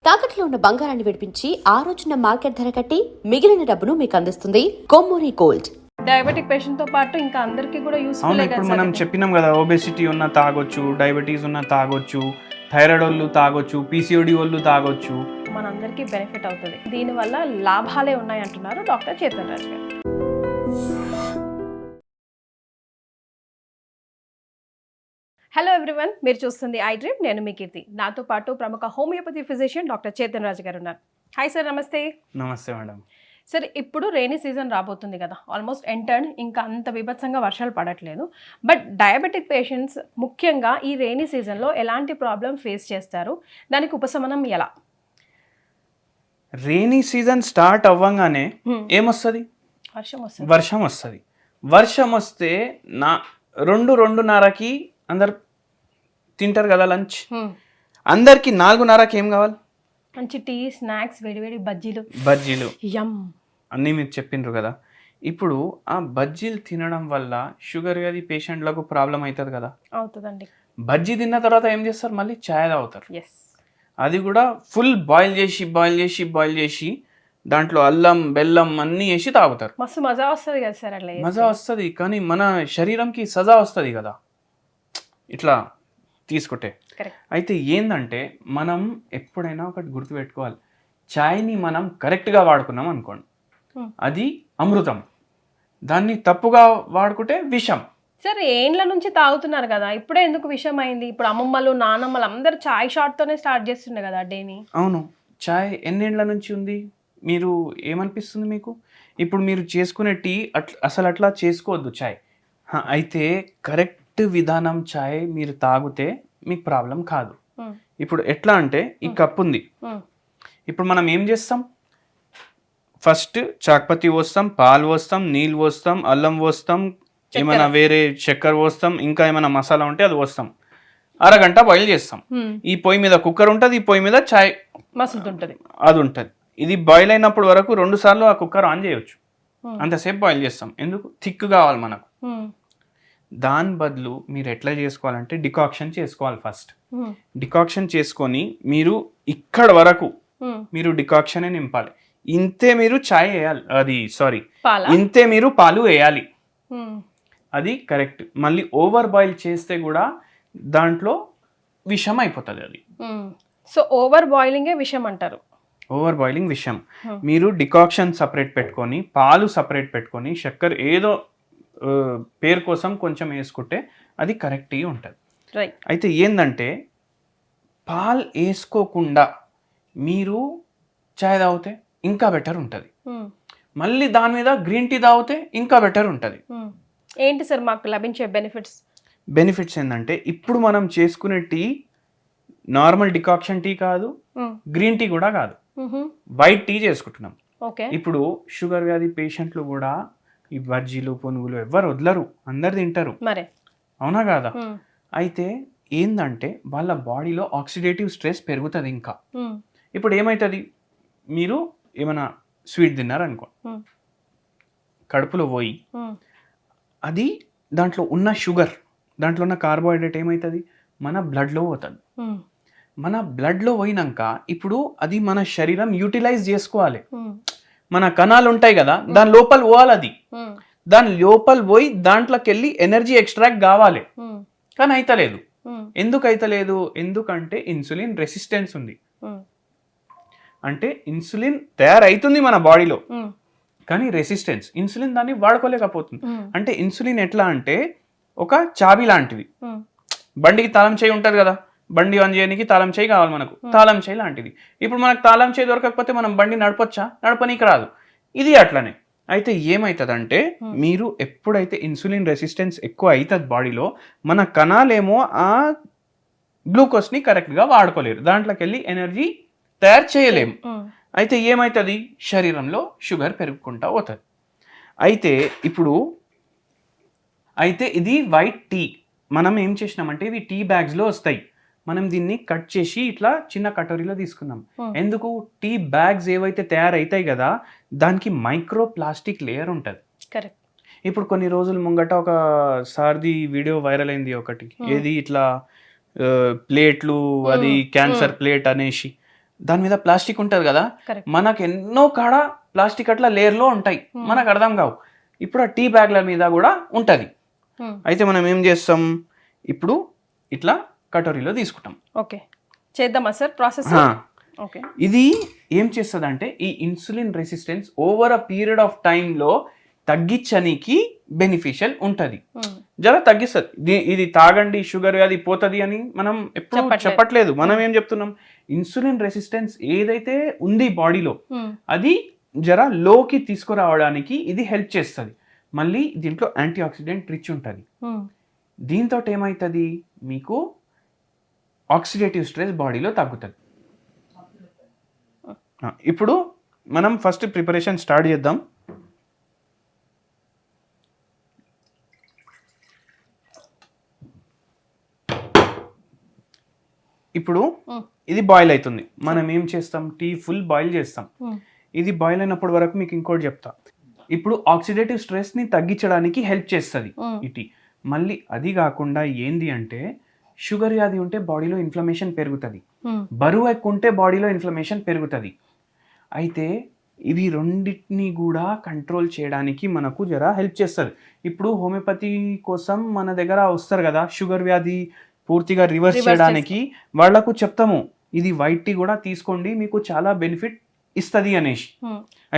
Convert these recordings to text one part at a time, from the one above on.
తాకట్లో ఉన్న బంగారాన్ని విడిపించి ఆ రోజున మార్కెట్ ధర కట్టి మిగిలిన డబ్బును మీకు అందిస్తుంది కొమ్మూరి గోల్డ్. డయాబెటిక్ పేషెంట్ తో పాటు ఇంకా అందరికీ కూడా యూస్ఫుల్. అవును, ఇప్పుడు మనం చెప్పినాం కదా, ఒబెసిటీ ఉన్న తాగొచ్చు, డయాబెటీస్ ఉన్న తాగొచ్చు, థైరాయిడ్ వాళ్ళు తాగొచ్చు, పీసీఓడి వాళ్ళు తాగొచ్చు. మనందరికీ బెనిఫిట్ అవుతుంది. దీనివల్ల లాభాలే ఉన్నాయి అంటున్నారు డాక్టర్ చేతన్ రాజ్ గారు. హలో ఎవ్రీవన్, మీరు చూస్తుంది ఐ డ్రీమ్. నేను మీ కీర్తి. నాతో పాటు ప్రముఖ homeopathy physician doctor Chetan Raj గారు ఉన్నారు. హాయ్ సార్, నమస్తే. నమస్తే మేడం. సార్, ఇప్పుడు రెయినీ సీజన్ రాబోతుంది కదా, ఆల్మోస్ట్ ఎంటర్డ్. ఇంకా అంత బీభత్సంగా వర్షాలు పడట్లేదు. బట్ డయాబెటిక్ పేషెంట్స్ ముఖ్యంగా ఈ రెయినీ సీజన్లో ఎలాంటి ప్రాబ్లం ఫేస్ చేస్తారు, దానికి ఉపశమనం ఎలా? రెయినీ సీజన్ స్టార్ట్ అవ్వగానే ఏమొస్తుంది? వర్షం వస్తుంది. వర్షం వస్తే రెండున్నరకి అందరు తింటారు కదా లంచ్. అందరికి 4:30కి ఏం కావాలి? మంచి టీ, స్నాక్స్, వేడివేడి బజ్జీలు యమ్ అన్నీ మీరు చెప్పిండ్రు కదా. ఇప్పుడు ఆ బజ్జీలు తినడం వల్ల షుగర్ వ్యాధి పేషెంట్లకు ప్రాబ్లం అవుతుంది కదా. అవుతుందండి. బజ్జీ తిన్న తర్వాత ఏం చేస్తారు? మళ్ళీ ఛాయ్ తాగుతారు. ఎస్, అది కూడా ఫుల్ బాయిల్ చేసి దాంట్లో అల్లం బెల్లం అన్నీ వేసి తాగుతారు. మస్తు మజా వస్తుంది కదా సార్. అట్లా మజా వస్తుంది, కానీ మన శరీరంకి సజా వస్తుంది కదా ఇట్లా తీసుకుంటే. అయితే ఏంటంటే మనం ఎప్పుడైనా ఒకటి గుర్తుపెట్టుకోవాలి, ఛాయ్ని మనం కరెక్ట్గా వాడుకున్నాం అనుకోండి, అది అమృతం. దాన్ని తప్పుగా వాడుకుంటే విషం. సరే, ఏండ్ల నుంచి తాగుతున్నారు కదా, ఇప్పుడే ఎందుకు విషయం అయింది? ఇప్పుడు అమ్మమ్మలు, నానమ్మలు అందరు చాయ్ షాట్తోనే స్టార్ట్ చేస్తుండే కదా డేని. అవును, ఛాయ్ ఎన్నేళ్ల నుంచి ఉంది? మీరు ఏమనిపిస్తుంది మీకు? ఇప్పుడు మీరు చేసుకునే టీ అసలు అట్లా చేసుకోవద్దు ఛాయ్. అయితే కరెక్ట్ విధానం ఛాయ్ మీరు తాగితే మీకు ప్రాబ్లం కాదు. ఇప్పుడు ఎట్లా అంటే, ఈ కప్ ఉంది, ఇప్పుడు మనం ఏం చేస్తాం? ఫస్ట్ చాక్పతి పోస్తాం, పాలు పోస్తాం, నీళ్ళు పోస్తాం, అల్లం పోస్తాం, ఏమైనా వేరే చక్కెర పోస్తాం, ఇంకా ఏమైనా మసాలా ఉంటే అది పోస్తాం. అరగంట బాయిల్ చేస్తాం. ఈ పొయ్యి మీద కుక్కర్ ఉంటుంది, ఈ పొయ్యి మీద ఛాయ్ మసులుతుంటది, అది ఉంటుంది. ఇది బాయిల్ అయినప్పుడు వరకు 2 సార్లు ఆ కుక్కర్ ఆన్ చేయొచ్చు. అంతసేపు బాయిల్ చేస్తాం. ఎందుకు? థిక్ కావాలి మనకు. దాని బదులు మీరు ఎట్లా చేసుకోవాలంటే డికాక్షన్ చేసుకోవాలి. ఫస్ట్ డికాక్షన్ చేసుకొని మీరు ఇక్కడ వరకు మీరు డికాక్షనే నింపాలి. ఇంతే మీరు ఛాయ్ వేయాలి, ఇంతే మీరు పాలు వేయాలి. అది కరెక్ట్. మళ్ళీ ఓవర్ బాయిల్ చేస్తే కూడా దాంట్లో విషం అయిపోతుంది అది. సో ఓవర్ బాయిలింగే విషం అంటారు. ఓవర్ బాయిలింగ్ విషం. మీరు డికాక్షన్ సపరేట్ పెట్టుకొని, పాలు సపరేట్ పెట్టుకొని, చక్కెర ఏదో పేరు కోసం కొంచెం వేసుకుంటే అది కరెక్ట్గా ఉంటుంది. అయితే ఏంటంటే, పాలు వేసుకోకుండా మీరు చాయ్ తాగితే ఇంకా బెటర్ ఉంటుంది. మళ్ళీ దాని మీద గ్రీన్ టీ తాగితే ఇంకా బెటర్ ఉంటుంది. ఏంటి సార్ మాకు లభించే బెనిఫిట్స్ ఏంటంటే, ఇప్పుడు మనం చేసుకునే టీ నార్మల్ డికాక్షన్ టీ కాదు, గ్రీన్ టీ కూడా కాదు, వైట్ టీ చేసుకుంటున్నాం. ఇప్పుడు షుగర్ వ్యాధి పేషెంట్లు కూడా ఈ బజ్జీలు, పునుగులు ఎవరు వదలరు, అందరు తింటారు, అవునా కాదా? అయితే ఏంటంటే వాళ్ళ బాడీలో ఆక్సిడేటివ్ స్ట్రెస్ పెరుగుతుంది. ఇంకా ఇప్పుడు ఏమవుతుంది? మీరు ఏమైనా స్వీట్ తిన్నారనుకో, కడుపులో పోయి అది దాంట్లో ఉన్న షుగర్, దాంట్లో ఉన్న కార్బోహైడ్రేట్ ఏమవుతుంది? మన బ్లడ్లో పోతుంది. మన బ్లడ్లో పోయినాక ఇప్పుడు అది మన శరీరం యూటిలైజ్ చేసుకోవాలి. మన కణాలు ఉంటాయి కదా, దాని లోపల పోవాలి. అది దాని లోపల పోయి దాంట్లోకి వెళ్ళి ఎనర్జీ ఎక్స్ట్రాక్ట్ కావాలి. కానీ అయితలేదు. ఎందుకు అయితలేదు? ఎందుకంటే ఇన్సులిన్ రెసిస్టెన్స్ ఉంది. అంటే ఇన్సులిన్ తయారైతుంది మన బాడీలో, కానీ రెసిస్టెన్స్, ఇన్సులిన్ దాన్ని వాడుకోలేకపోతుంది. అంటే ఇన్సులిన్ ఎట్లా అంటే ఒక చాబీ లాంటిది. బండికి తాళం చేయి ఉంటుంది కదా, బండి ఆన్ చేయడానికి తాళం చేయి కావాలి మనకు, తాళం చేయి లాంటిది. ఇప్పుడు మనకు తాళం చేయి దొరకకపోతే మనం బండి నడపొచ్చా? నడపనీకి రాదు. ఇది అట్లనే. అయితే ఏమవుతుందంటే, మీరు ఎప్పుడైతే ఇన్సులిన్ రెసిస్టెన్స్ ఎక్కువ అవుతుంది బాడీలో, మన కణాలేమో ఆ గ్లూకోజ్ని కరెక్ట్గా వాడుకోలేరు, దాంట్లోకి వెళ్ళి ఎనర్జీ తయారు చేయలేము. అయితే ఏమవుతుంది? శరీరంలో షుగర్ పెరుగుకుంటా పోతుంది. అయితే ఇది వైట్ టీ. మనం ఏం చేసినామంటే, ఇవి టీ బ్యాగ్స్లో వస్తాయి. మనం దీన్ని కట్ చేసి ఇట్లా చిన్న కటోరీలో తీసుకున్నాం. ఎందుకు? టీ బ్యాగ్స్ ఏవైతే తయారైతాయి కదా, దానికి మైక్రో ప్లాస్టిక్ లేయర్ ఉంటుంది. ఇప్పుడు కొన్ని రోజుల ముంగట ఒక సార్ది వీడియో వైరల్ అయింది ఒకటి, ఏది ఇట్లా ప్లేట్లు, అది క్యాన్సర్ ప్లేట్ అనేసి. దాని మీద ప్లాస్టిక్ ఉంటుంది కదా, Correct. మనకు ఎన్నో కాడ ప్లాస్టిక్ అట్లా లేయర్లో ఉంటాయి, మనకు అర్థం కావు. ఇప్పుడు ఆ టీ బ్యాగ్ల మీద కూడా ఉంటుంది. అయితే మనం ఏం చేస్తాం, ఇప్పుడు ఇట్లా కటోరీలో తీసుకుంటాం. ఓకే, చేద్దామా సార్ ప్రాసెస్? ఓకే, ఇది ఏం చేస్తుంది అంటే ఈ insulin resistance over a period of టైంలో తగ్గించడానికి బెనిఫిషియల్ ఉంటుంది. జర తగ్గిస్తుంది. ఇది తాగండి షుగర్ అది పోతుంది అని మనం ఎప్పుడు చెప్పట్లేదు. మనం ఏం చెప్తున్నాం, ఇన్సులిన్ రెసిస్టెన్స్ ఏదైతే ఉంది బాడీలో అది జర లోకి తీసుకురావడానికి ఇది హెల్ప్ చేస్తుంది. మళ్ళీ దీంట్లో యాంటీ ఆక్సిడెంట్ రిచ్ ఉంటుంది. దీంతో ఏమవుతుంది, మీకు ఆక్సిడేటివ్ స్ట్రెస్ బాడీలో తగ్గుతుంది. ఇప్పుడు మనం ఫస్ట్ ప్రిపరేషన్ స్టార్ట్ చేద్దాం. ఇప్పుడు ఇది బాయిల్ అవుతుంది. మనం ఏం చేస్తాం, టీ ఫుల్ బాయిల్ చేస్తాం. ఇది బాయిల్ అయినప్పటి వరకు మీకు ఇంకోటి చెప్తా. ఇప్పుడు ఆక్సిడేటివ్ స్ట్రెస్ ని తగ్గించడానికి హెల్ప్ చేస్తుంది ఈ టీ. మళ్ళీ అది కాకుండా ఏంది అంటే, షుగర్ వ్యాధి ఉంటే బాడీలో ఇన్ఫ్లమేషన్ పెరుగుతుంది, బరువు ఎక్కువ ఉంటే బాడీలో ఇన్ఫ్లమేషన్ పెరుగుతుంది. అయితే ఇవి రెండింటిని కూడా కంట్రోల్ చేయడానికి మనకు జర హెల్ప్ చేస్తుంది. ఇప్పుడు హోమియోపతి కోసం మన దగ్గర వస్తారు కదా, షుగర్ వ్యాధి పూర్తిగా రివర్స్ చేయడానికి వాళ్లకు చెప్తాము, ఇది వైట్ టీ కూడా తీసుకోండి, మీకు చాలా బెనిఫిట్ ఇస్తుంది అనేసి.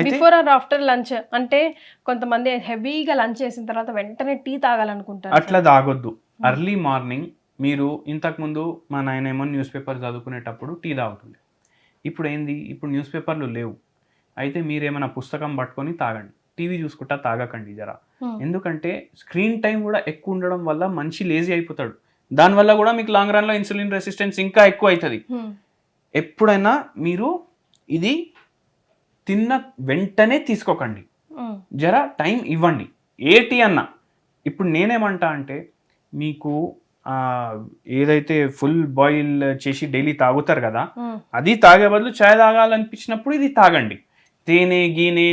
బిఫోర్ ఆర్ ఆఫ్టర్ లంచ్ అంటే కొంతమంది హెవీగా లంచ్ చేసిన తర్వాత వెంటనే టీ తాగాలనుకుంటారు. అట్లా తాగొద్దు. అర్లీ మార్నింగ్ మీరు ఇంతకుముందు మా నాయన ఏమో న్యూస్ పేపర్ చదువుకునేటప్పుడు టీ తాగుతుంది. ఇప్పుడు ఏంది, ఇప్పుడు న్యూస్ పేపర్లు లేవు. అయితే మీరేమైనా పుస్తకం పట్టుకొని తాగండి, టీవీ చూసుకుంటా తాగకండి జర. ఎందుకంటే స్క్రీన్ టైం కూడా ఎక్కువ ఉండడం వల్ల మనిషి లేజీ అయిపోతాడు. దానివల్ల కూడా మీకు లాంగ్ రన్లో ఇన్సులిన్ రెసిస్టెన్స్ ఇంకా ఎక్కువ అవుతుంది. ఎప్పుడైనా మీరు ఇది తిన్న వెంటనే తీసుకోకండి, జర టైం ఇవ్వండి. ఏ టీ అన్నా. ఇప్పుడు నేనేమంటా అంటే, మీకు ఏదైతే ఫుల్ బాయిల్ చేసి డైలీ తాగుతారు కదా, అది తాగే బదులు చాయ్ తాగాలనిపించినప్పుడు ఇది తాగండి. తేనె గీనె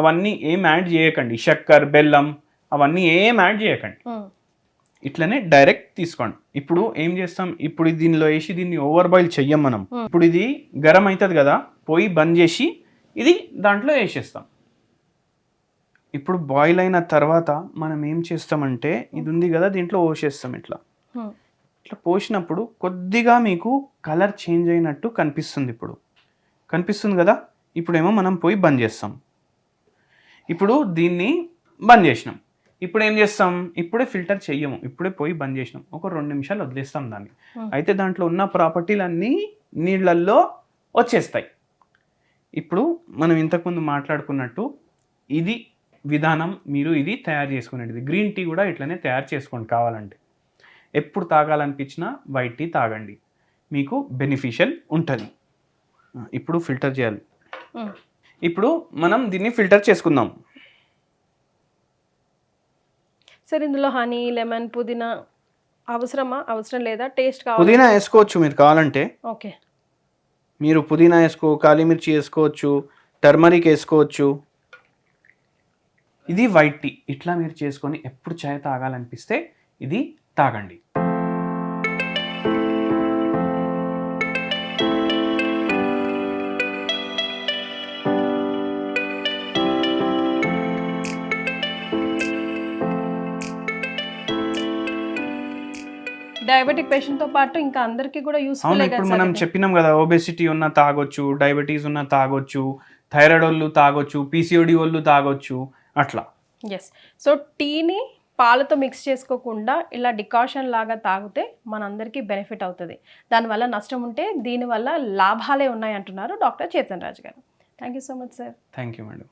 అవన్నీ ఏం యాడ్ చేయకండి, చక్కెర బెల్లం అవన్నీ ఏం యాడ్ చేయకండి, ఇట్లనే డైరెక్ట్ తీసుకోండి. ఇప్పుడు ఏం చేస్తాం, ఇప్పుడు దీనిలో వేసి దీన్ని ఓవర్ బాయిల్ చెయ్యం మనం. ఇప్పుడు ఇది గరం అవుతుంది కదా, పోయి బంద్ చేసి ఇది దాంట్లో వేసేస్తాం. ఇప్పుడు బాయిల్ అయిన తర్వాత మనం ఏం చేస్తామంటే, ఇది ఉంది కదా దీంట్లో పోసేస్తాం. ఇట్లా పోసినప్పుడు కొద్దిగా మీకు కలర్ చేంజ్ అయినట్టు కనిపిస్తుంది. ఇప్పుడు కనిపిస్తుంది కదా, ఇప్పుడేమో మనం పోయి బంద్ చేస్తాం. ఇప్పుడు దీన్ని బంద్ చేసినాం. ఇప్పుడు ఏం చేస్తాం, ఇప్పుడే ఫిల్టర్ చెయ్యము, ఇప్పుడే పోయి బంద్ చేసినాం, ఒక 2 నిమిషాలు వదిలేస్తాం దాన్ని. అయితే దాంట్లో ఉన్న ప్రాపర్టీలన్నీ నీళ్ళల్లో వచ్చేస్తాయి. ఇప్పుడు మనం ఇంతకుముందు మాట్లాడుకున్నట్టు ఇది విధానం, మీరు ఇది తయారు చేసుకునేది. గ్రీన్ టీ కూడా ఇట్లనే తయారు చేసుకోండి. కావాలంటే ఎప్పుడు తాగాలనిపించినా వైట్ టీ తాగండి, మీకు బెనిఫిషియల్ ఉంటుంది. ఇప్పుడు ఫిల్టర్ చేయాలి. ఇప్పుడు మనం దీన్ని ఫిల్టర్ చేసుకుందాం. సార్ ఇందులో హనీ, లెమన్, పుదీనా అవసరమా, అవసరం లేదా? టేస్ట్ కావాలి పుదీనా వేసుకోవచ్చు మీరు కావాలంటే. ఓకే, మీరు పుదీనా వేసుకో, కాళీమిర్చి వేసుకోవచ్చు, టర్మరిక్ వేసుకోవచ్చు. ఇది వైట్ టీ. ఇట్లా మీరు చేసుకొని ఎప్పుడు చాయ్ తాగాలనిపిస్తే ఇది తాగండి. డయాబెటిక్ పేషెంట్ తో పాటు ఇంకా అందరికీ కూడా యూస్ఫుల్. అవును, ఇప్పుడు మనం చెప్పినాం కదా, ఒబెసిటీ ఉన్న తాగొచ్చు, డయాబెటీస్ ఉన్న తాగొచ్చు, థైరాయిడ్ వాళ్ళు తాగొచ్చు, పీసీఓడి వాళ్ళు తాగొచ్చు, అట్లా. ఎస్. సో టీని పాలతో మిక్స్ చేసుకోకుండా ఇలా డికాషన్ లాగా తాగితే మనందరికీ బెనిఫిట్ అవుతుంది. దానివల్ల నష్టం ఉంటే దీనివల్ల లాభాలే ఉన్నాయి అంటున్నారు డాక్టర్ చేతన్ రాజ్ గారు. Thank you so much sir. Thank you madam.